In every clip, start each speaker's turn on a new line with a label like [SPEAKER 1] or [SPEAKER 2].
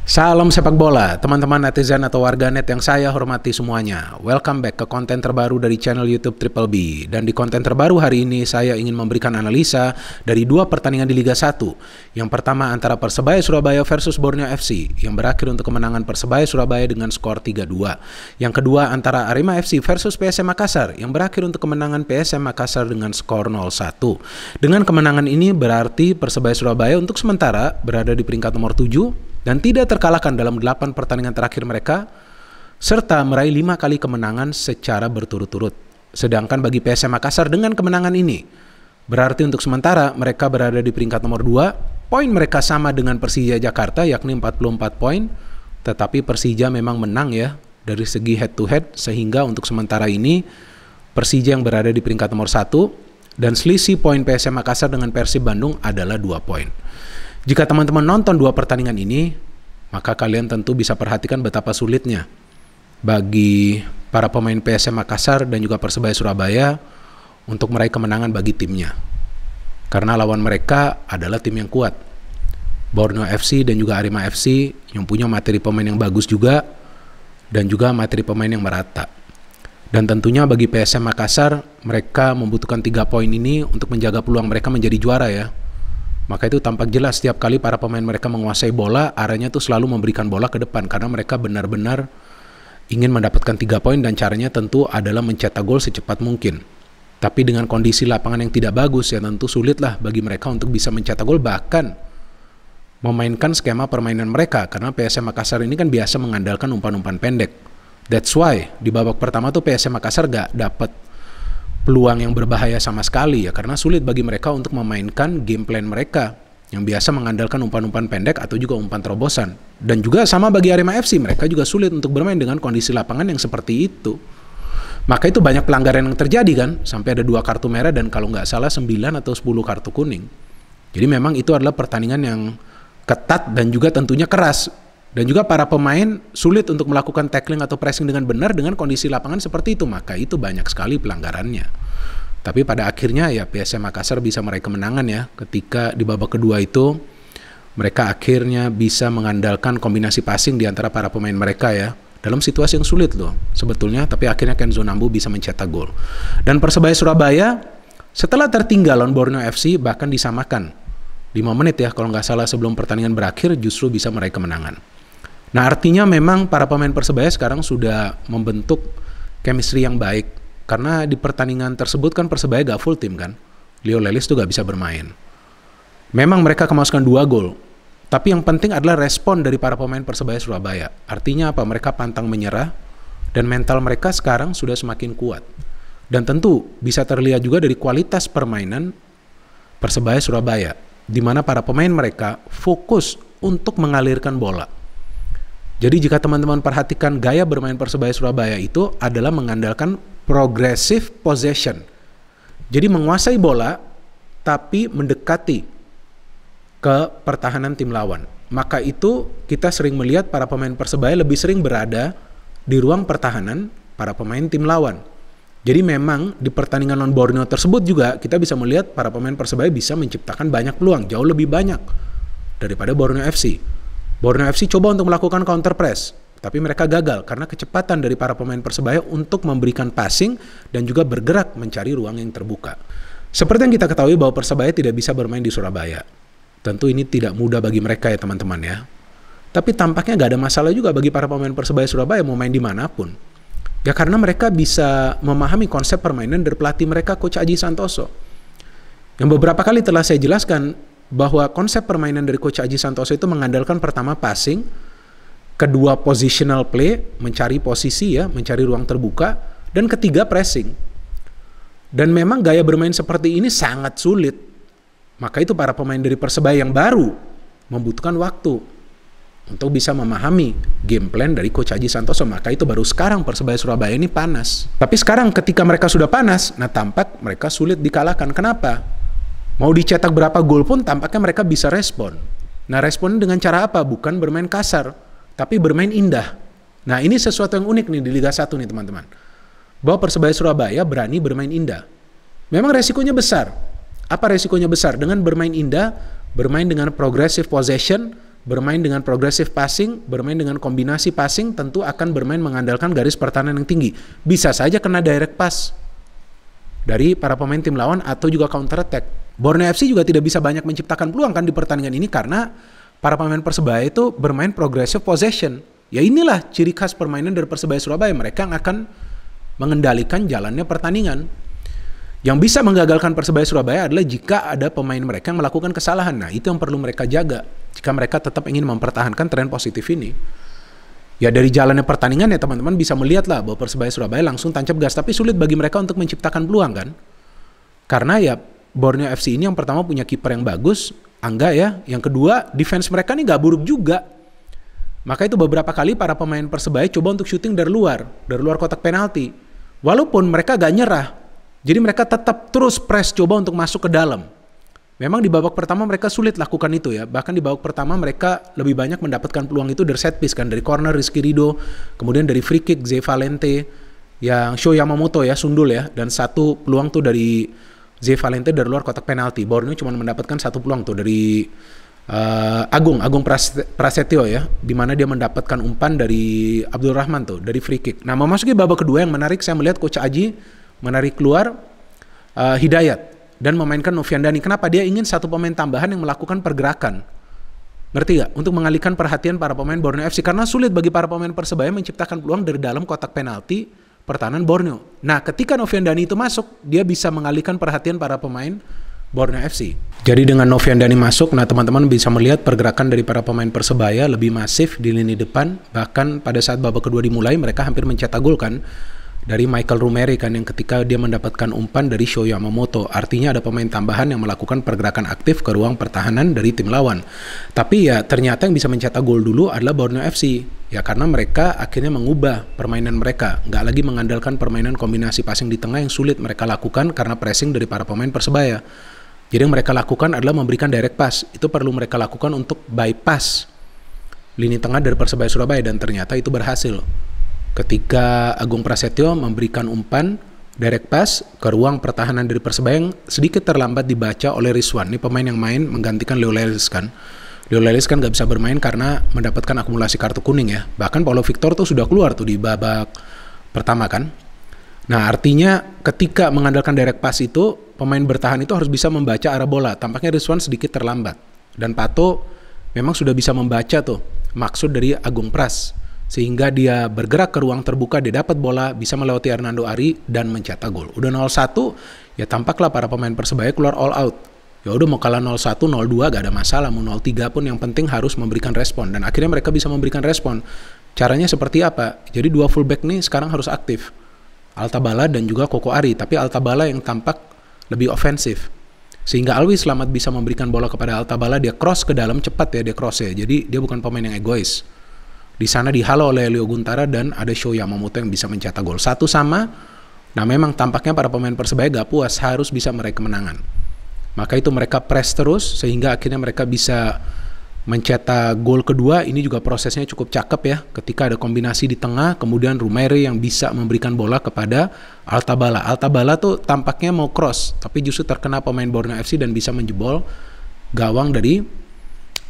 [SPEAKER 1] Salam sepak bola, teman-teman netizen atau warganet yang saya hormati semuanya. Welcome back ke konten terbaru dari channel YouTube Triple B. Dan di konten terbaru hari ini saya ingin memberikan analisa dari dua pertandingan di Liga 1. Yang pertama antara Persebaya Surabaya versus Borneo FC yang berakhir untuk kemenangan Persebaya Surabaya dengan skor 3-2. Yang kedua antara Arema FC versus PSM Makassar yang berakhir untuk kemenangan PSM Makassar dengan skor 0-1. Dengan kemenangan ini berarti Persebaya Surabaya untuk sementara berada di peringkat nomor 7 dan tidak terkalahkan dalam 8 pertandingan terakhir mereka, serta meraih 5 kali kemenangan secara berturut-turut. Sedangkan bagi PSM Makassar dengan kemenangan ini, berarti untuk sementara mereka berada di peringkat nomor 2, poin mereka sama dengan Persija Jakarta yakni 44 poin, tetapi Persija memang menang ya dari segi head to head, sehingga untuk sementara ini Persija yang berada di peringkat nomor 1, dan selisih poin PSM Makassar dengan Persib Bandung adalah 2 poin. Jika teman-teman nonton dua pertandingan ini, maka kalian tentu bisa perhatikan betapa sulitnya bagi para pemain PSM Makassar dan juga Persebaya Surabaya untuk meraih kemenangan bagi timnya. Karena lawan mereka adalah tim yang kuat. Borneo FC dan juga Arema FC yang punya materi pemain yang bagus juga dan juga materi pemain yang merata. Dan tentunya bagi PSM Makassar, mereka membutuhkan 3 poin ini untuk menjaga peluang mereka menjadi juara ya. Maka itu tampak jelas setiap kali para pemain mereka menguasai bola, arahnya tuh selalu memberikan bola ke depan karena mereka benar-benar ingin mendapatkan 3 poin dan caranya tentu adalah mencetak gol secepat mungkin. Tapi dengan kondisi lapangan yang tidak bagus ya tentu sulitlah bagi mereka untuk bisa mencetak gol, bahkan memainkan skema permainan mereka karena PSM Makassar ini kan biasa mengandalkan umpan-umpan pendek. That's why di babak pertama tuh PSM Makassar gak dapat peluang yang berbahaya sama sekali ya, karena sulit bagi mereka untuk memainkan game plan mereka yang biasa mengandalkan umpan-umpan pendek atau juga umpan terobosan. Dan juga sama bagi Arema FC, mereka juga sulit untuk bermain dengan kondisi lapangan yang seperti itu. Maka itu banyak pelanggaran yang terjadi kan, sampai ada 2 kartu merah dan kalau nggak salah 9 atau 10 kartu kuning. Jadi memang itu adalah pertandingan yang ketat dan juga tentunya keras. Dan juga para pemain sulit untuk melakukan tackling atau pressing dengan benar dengan kondisi lapangan seperti itu. Maka itu banyak sekali pelanggarannya. Tapi pada akhirnya ya PSM Makassar bisa meraih kemenangan ya. Ketika di babak kedua itu mereka akhirnya bisa mengandalkan kombinasi passing di antara para pemain mereka ya. Dalam situasi yang sulit loh sebetulnya. Tapi akhirnya Kenzo Nambu bisa mencetak gol. Dan Persebaya Surabaya setelah tertinggal lawan Borneo FC bahkan disamakan 5 menit ya kalau nggak salah sebelum pertandingan berakhir justru bisa meraih kemenangan. Nah artinya memang para pemain Persebaya sekarang sudah membentuk chemistry yang baik. Karena di pertandingan tersebut kan Persebaya gak full tim kan. Leo Lelis tuh gak bisa bermain. Memang mereka kemasukan 2 gol. Tapi yang penting adalah respon dari para pemain Persebaya Surabaya. Artinya apa? Mereka pantang menyerah. Dan mental mereka sekarang sudah semakin kuat. Dan tentu bisa terlihat juga dari kualitas permainan Persebaya Surabaya. Di mana para pemain mereka fokus untuk mengalirkan bola. Jadi jika teman-teman perhatikan gaya bermain Persebaya Surabaya itu adalah mengandalkan progressive possession. Jadi menguasai bola tapi mendekati ke pertahanan tim lawan. Maka itu kita sering melihat para pemain Persebaya lebih sering berada di ruang pertahanan para pemain tim lawan. Jadi memang di pertandingan lawan Borneo tersebut juga kita bisa melihat para pemain Persebaya bisa menciptakan banyak peluang, jauh lebih banyak daripada Borneo FC. Borneo FC coba untuk melakukan counter press, tapi mereka gagal karena kecepatan dari para pemain Persebaya untuk memberikan passing dan juga bergerak mencari ruang yang terbuka. Seperti yang kita ketahui bahwa Persebaya tidak bisa bermain di Surabaya. Tentu ini tidak mudah bagi mereka ya teman-teman ya. Tapi tampaknya gak ada masalah juga bagi para pemain Persebaya Surabaya mau main dimanapun. Ya karena mereka bisa memahami konsep permainan dari pelatih mereka Coach Aji Santoso. Yang beberapa kali telah saya jelaskan bahwa konsep permainan dari Coach Aji Santoso itu mengandalkan pertama passing, kedua positional play, mencari posisi ya, mencari ruang terbuka, dan ketiga pressing. Dan memang gaya bermain seperti ini sangat sulit. Maka itu para pemain dari Persebaya yang baru membutuhkan waktu untuk bisa memahami game plan dari Coach Aji Santoso. Maka itu baru sekarang Persebaya Surabaya ini panas. Tapi sekarang ketika mereka sudah panas, nah tampak mereka sulit dikalahkan. Kenapa? Mau dicetak berapa gol pun tampaknya mereka bisa respon. Nah responnya dengan cara apa? Bukan bermain kasar, tapi bermain indah. Nah ini sesuatu yang unik nih di Liga 1 nih teman-teman. Bahwa Persebaya Surabaya berani bermain indah. Memang resikonya besar. Apa resikonya besar? Dengan bermain indah, bermain dengan progressive possession, bermain dengan progressive passing, bermain dengan kombinasi passing, tentu akan bermain mengandalkan garis pertahanan yang tinggi. Bisa saja kena direct pass dari para pemain tim lawan atau juga counter attack. Borneo FC juga tidak bisa banyak menciptakan peluang kan di pertandingan ini karena para pemain Persebaya itu bermain progressive possession. Ya inilah ciri khas permainan dari Persebaya Surabaya. Mereka yang akan mengendalikan jalannya pertandingan. Yang bisa menggagalkan Persebaya Surabaya adalah jika ada pemain mereka yang melakukan kesalahan. Nah, itu yang perlu mereka jaga jika mereka tetap ingin mempertahankan tren positif ini. Ya dari jalannya pertandingan ya teman-teman bisa melihat lah bahwa Persebaya Surabaya langsung tancap gas, tapi sulit bagi mereka untuk menciptakan peluang kan. Karena ya Borneo FC ini yang pertama punya kiper yang bagus, Angga ya. Yang kedua defense mereka nih gak buruk juga. Maka itu beberapa kali para pemain Persebaya coba untuk syuting dari luar kotak penalti. Walaupun mereka gak nyerah. Jadi mereka tetap terus press coba untuk masuk ke dalam. Memang di babak pertama mereka sulit lakukan itu ya. Bahkan di babak pertama mereka lebih banyak mendapatkan peluang itu dari set piece kan. Dari corner Rizky Ridho, kemudian dari free kick Zé Valente, yang Sho Yamamoto ya, sundul ya. Dan satu peluang tuh dari Zé Valente dari luar kotak penalti. Borneo cuma mendapatkan satu peluang tuh dari Agung Prasetyo ya. Dimana dia mendapatkan umpan dari Abdul Rahman tuh, dari free kick. Nah memasuki babak kedua yang menarik saya melihat Coach Aji menarik keluar Hidayat dan memainkan Novian Dhani. Kenapa? Dia ingin satu pemain tambahan yang melakukan pergerakan. Ngerti gak? Untuk mengalihkan perhatian para pemain Borneo FC. Karena sulit bagi para pemain Persebaya menciptakan peluang dari dalam kotak penalti pertahanan Borneo. Nah ketika Novian Dhani itu masuk, dia bisa mengalihkan perhatian para pemain Borneo FC. Jadi dengan Novian Dhani masuk, nah teman-teman bisa melihat pergerakan dari para pemain Persebaya lebih masif di lini depan. Bahkan pada saat babak kedua dimulai, mereka hampir mencetak gol kan. Dari Michael Rumeri kan yang ketika dia mendapatkan umpan dari Sho Yamamoto. Artinya ada pemain tambahan yang melakukan pergerakan aktif ke ruang pertahanan dari tim lawan. Tapi ya ternyata yang bisa mencetak gol dulu adalah Borneo FC. Ya karena mereka akhirnya mengubah permainan mereka. Nggak lagi mengandalkan permainan kombinasi passing di tengah yang sulit mereka lakukan karena pressing dari para pemain Persebaya. Jadi yang mereka lakukan adalah memberikan direct pass. Itu perlu mereka lakukan untuk bypass lini tengah dari Persebaya Surabaya dan ternyata itu berhasil. Ketika Agung Prasetyo memberikan umpan direct pass ke ruang pertahanan dari Persebaya yang sedikit terlambat dibaca oleh Rizwan. Ini pemain yang main menggantikan Leo Lelis kan. Leo Lelis kan gak bisa bermain karena mendapatkan akumulasi kartu kuning ya. Bahkan Paulo Victor tuh sudah keluar tuh di babak pertama kan. Nah artinya ketika mengandalkan direct pass itu, pemain bertahan itu harus bisa membaca arah bola. Tampaknya Rizwan sedikit terlambat. Dan Pato memang sudah bisa membaca tuh maksud dari Agung Pras. Sehingga dia bergerak ke ruang terbuka, dia dapat bola, bisa melewati Hernando Ari dan mencetak gol. Udah 0-1, ya tampaklah para pemain Persebaya keluar all out. Ya udah mau kalah 0-1, 0-2 gak ada masalah, mau 0-3 pun yang penting harus memberikan respon. Dan akhirnya mereka bisa memberikan respon. Caranya seperti apa? Jadi dua fullback nih sekarang harus aktif. Altabala dan juga Koko Ari, tapi Altabala yang tampak lebih ofensif. Sehingga Alwi Slamet bisa memberikan bola kepada Altabala, dia cross ke dalam cepat ya, dia cross ya. Jadi dia bukan pemain yang egois. Di sana dihalau oleh Leo Guntara dan ada Sho Yamamoto yang bisa mencetak gol 1-1. Nah memang tampaknya para pemain Persebaya gak puas, harus bisa meraih kemenangan. Maka itu mereka press terus sehingga akhirnya mereka bisa mencetak gol kedua. Ini juga prosesnya cukup cakep ya. Ketika ada kombinasi di tengah, kemudian Rumeri yang bisa memberikan bola kepada Altabala. Altabala tuh tampaknya mau cross, tapi justru terkena pemain Borneo FC dan bisa menjebol gawang dari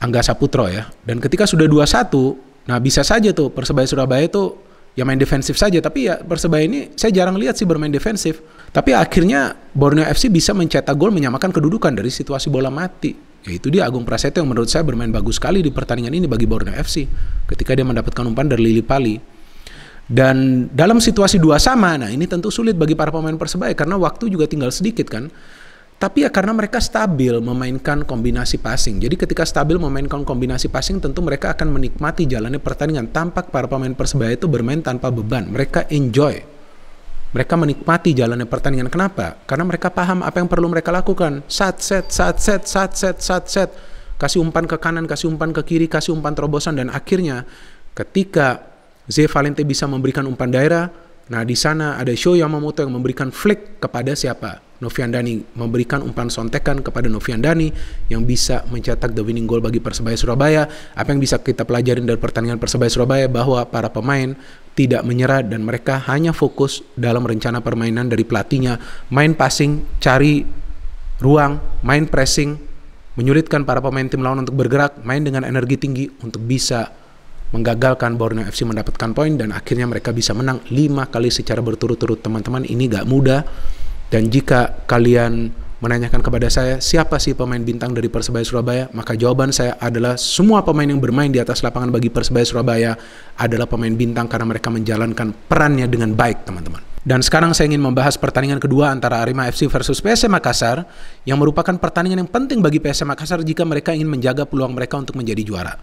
[SPEAKER 1] Angga Saputro ya. Dan ketika sudah 2-1, nah bisa saja tuh Persebaya Surabaya tuh ya main defensif saja. Tapi ya Persebaya ini saya jarang lihat sih bermain defensif. Tapi akhirnya Borneo FC bisa mencetak gol menyamakan kedudukan dari situasi bola mati. Yaitu dia Agung Prasetyo yang menurut saya bermain bagus sekali di pertandingan ini bagi Borneo FC. Ketika dia mendapatkan umpan dari Lili Pali. Dan dalam situasi 2-2, nah ini tentu sulit bagi para pemain Persebaya karena waktu juga tinggal sedikit kan. Tapi ya karena mereka stabil memainkan kombinasi passing. Jadi ketika stabil memainkan kombinasi passing tentu mereka akan menikmati jalannya pertandingan. Tampak para pemain Persebaya itu bermain tanpa beban. Mereka enjoy. Mereka menikmati jalannya pertandingan. Kenapa? Karena mereka paham apa yang perlu mereka lakukan. Sat set. Kasih umpan ke kanan, kasih umpan ke kiri, kasih umpan terobosan. Dan akhirnya ketika Zé Valente bisa memberikan umpan daerah, nah di sana ada Sho Yamamoto yang memberikan flick kepada siapa? Novian Dhani, memberikan umpan sontekan kepada Novian Dhani yang bisa mencetak the winning goal bagi Persebaya Surabaya. Apa yang bisa kita pelajarin dari pertandingan Persebaya Surabaya bahwa para pemain tidak menyerah dan mereka hanya fokus dalam rencana permainan dari pelatihnya, main passing, cari ruang, main pressing, menyulitkan para pemain tim lawan untuk bergerak, main dengan energi tinggi untuk bisa menggagalkan Borneo FC mendapatkan poin, dan akhirnya mereka bisa menang 5 kali secara berturut-turut. Teman-teman, ini gak mudah. Dan jika kalian menanyakan kepada saya, siapa sih pemain bintang dari Persebaya Surabaya? Maka jawaban saya adalah semua pemain yang bermain di atas lapangan bagi Persebaya Surabaya adalah pemain bintang karena mereka menjalankan perannya dengan baik, teman-teman. Dan sekarang saya ingin membahas pertandingan kedua antara Arema FC versus PSM Makassar, yang merupakan pertandingan yang penting bagi PSM Makassar jika mereka ingin menjaga peluang mereka untuk menjadi juara.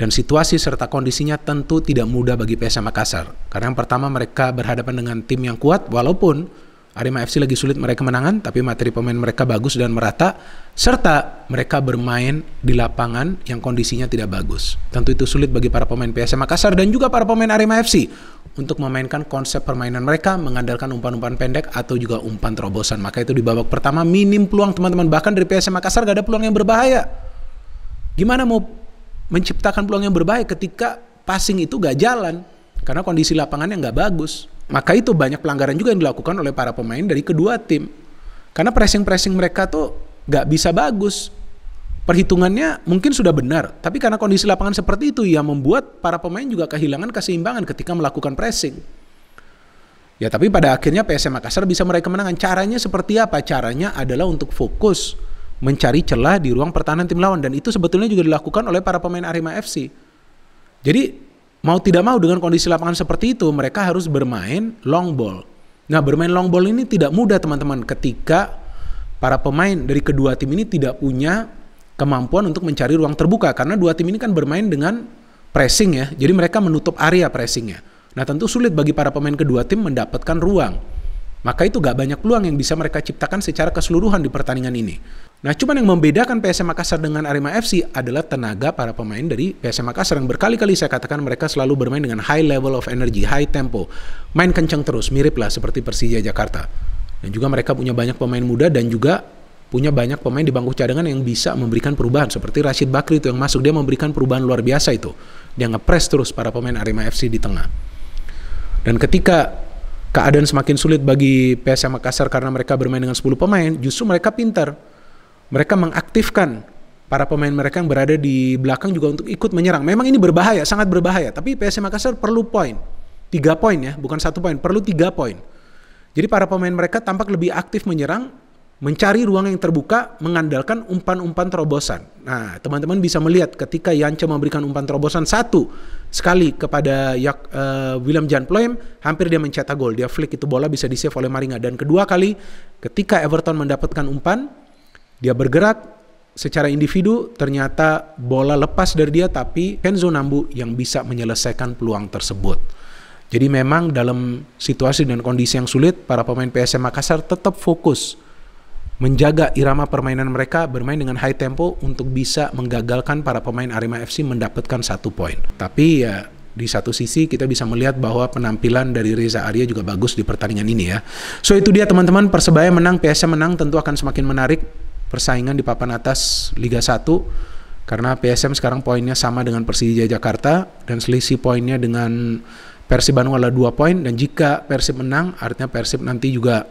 [SPEAKER 1] Dan situasi serta kondisinya tentu tidak mudah bagi PSM Makassar. Karena yang pertama, mereka berhadapan dengan tim yang kuat, walaupun Arema FC lagi sulit meraih kemenangan, tapi materi pemain mereka bagus dan merata, serta mereka bermain di lapangan yang kondisinya tidak bagus. Tentu itu sulit bagi para pemain PSM Makassar dan juga para pemain Arema FC untuk memainkan konsep permainan mereka, mengandalkan umpan-umpan pendek atau juga umpan terobosan. Maka itu di babak pertama minim peluang, teman-teman. Bahkan dari PSM Makassar gak ada peluang yang berbahaya. Gimana mau menciptakan peluang yang berbahaya ketika passing itu gak jalan? Karena kondisi lapangannya gak bagus. Maka itu banyak pelanggaran juga yang dilakukan oleh para pemain dari kedua tim. Karena pressing-pressing mereka tuh gak bisa bagus. Perhitungannya mungkin sudah benar, tapi karena kondisi lapangan seperti itu, ya membuat para pemain juga kehilangan keseimbangan ketika melakukan pressing. Ya, tapi pada akhirnya PSM Makassar bisa meraih kemenangan. Caranya seperti apa? Caranya adalah untuk fokus mencari celah di ruang pertahanan tim lawan, dan itu sebetulnya juga dilakukan oleh para pemain Arema FC. Jadi mau tidak mau dengan kondisi lapangan seperti itu, mereka harus bermain long ball. Nah, bermain long ball ini tidak mudah, teman-teman, ketika para pemain dari kedua tim ini tidak punya kemampuan untuk mencari ruang terbuka. Karena dua tim ini kan bermain dengan pressing ya, jadi mereka menutup area pressingnya. Nah, tentu sulit bagi para pemain kedua tim mendapatkan ruang. Maka itu gak banyak peluang yang bisa mereka ciptakan secara keseluruhan di pertandingan ini. Nah, cuman yang membedakan PSM Makassar dengan Arema FC adalah tenaga para pemain dari PSM Makassar yang berkali-kali saya katakan mereka selalu bermain dengan high level of energy, high tempo. Main kencang terus, mirip lah seperti Persija Jakarta. Dan juga mereka punya banyak pemain muda dan juga punya banyak pemain di bangku cadangan yang bisa memberikan perubahan. Seperti Rashid Bakri itu yang masuk, dia memberikan perubahan luar biasa itu. Dia nge-press terus para pemain Arema FC di tengah. Dan ketika keadaan semakin sulit bagi PSM Makassar karena mereka bermain dengan 10 pemain, justru mereka pintar. Mereka mengaktifkan para pemain mereka yang berada di belakang juga untuk ikut menyerang. Memang ini berbahaya, sangat berbahaya. Tapi PSM Makassar perlu poin. 3 poin ya, bukan 1 poin. Perlu 3 poin. Jadi para pemain mereka tampak lebih aktif menyerang, mencari ruang yang terbuka, mengandalkan umpan-umpan terobosan. Nah, teman-teman bisa melihat ketika Yance memberikan umpan terobosan 1 sekali kepada William Jan Ploem, hampir dia mencetak gol. Dia flick itu bola bisa di-save oleh Maringa. Dan kedua kali ketika Everton mendapatkan umpan, dia bergerak secara individu, ternyata bola lepas dari dia, tapi Kenzo Nambu yang bisa menyelesaikan peluang tersebut. Jadi memang dalam situasi dan kondisi yang sulit, para pemain PSM Makassar tetap fokus menjaga irama permainan mereka, bermain dengan high tempo untuk bisa menggagalkan para pemain Arema FC mendapatkan 1 poin. Tapi ya di satu sisi kita bisa melihat bahwa penampilan dari Reza Arya juga bagus di pertandingan ini ya. So itu dia teman-teman, Persebaya menang, PSM menang, tentu akan semakin menarik persaingan di papan atas Liga 1 karena PSM sekarang poinnya sama dengan Persija Jakarta dan selisih poinnya dengan Persib Bandung adalah 2 poin, dan jika Persib menang artinya Persib nanti juga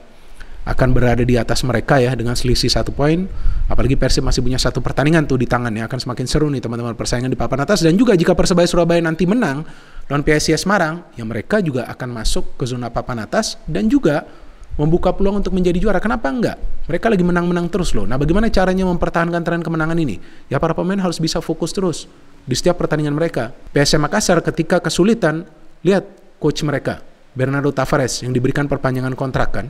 [SPEAKER 1] akan berada di atas mereka ya dengan selisih 1 poin. Apalagi Persib masih punya 1 pertandingan tuh di tangannya, akan semakin seru nih teman-teman persaingan di papan atas. Dan juga jika Persebaya Surabaya nanti menang lawan PSIS Semarang, ya mereka juga akan masuk ke zona papan atas dan juga membuka peluang untuk menjadi juara. Kenapa enggak? Mereka lagi menang-menang terus loh. Nah, bagaimana caranya mempertahankan tren kemenangan ini? Ya para pemain harus bisa fokus terus di setiap pertandingan mereka. PSM Makassar ketika kesulitan, lihat coach mereka, Bernardo Tavares, yang diberikan perpanjangan kontrak kan,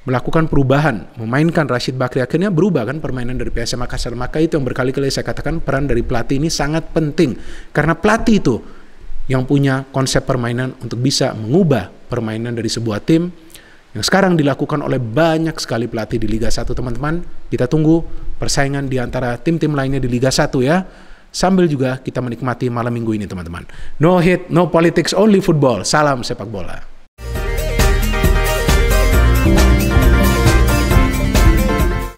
[SPEAKER 1] melakukan perubahan, memainkan Rashid Bakri, akhirnya berubah kan permainan dari PSM Makassar. Maka itu yang berkali-kali saya katakan peran dari pelatih ini sangat penting. Karena pelatih itu yang punya konsep permainan untuk bisa mengubah permainan dari sebuah tim, yang sekarang dilakukan oleh banyak sekali pelatih di Liga 1 teman-teman. Kita tunggu persaingan di antara tim-tim lainnya di Liga 1 ya. Sambil juga kita menikmati malam minggu ini teman-teman. No hate, no politics, only football. Salam sepak bola.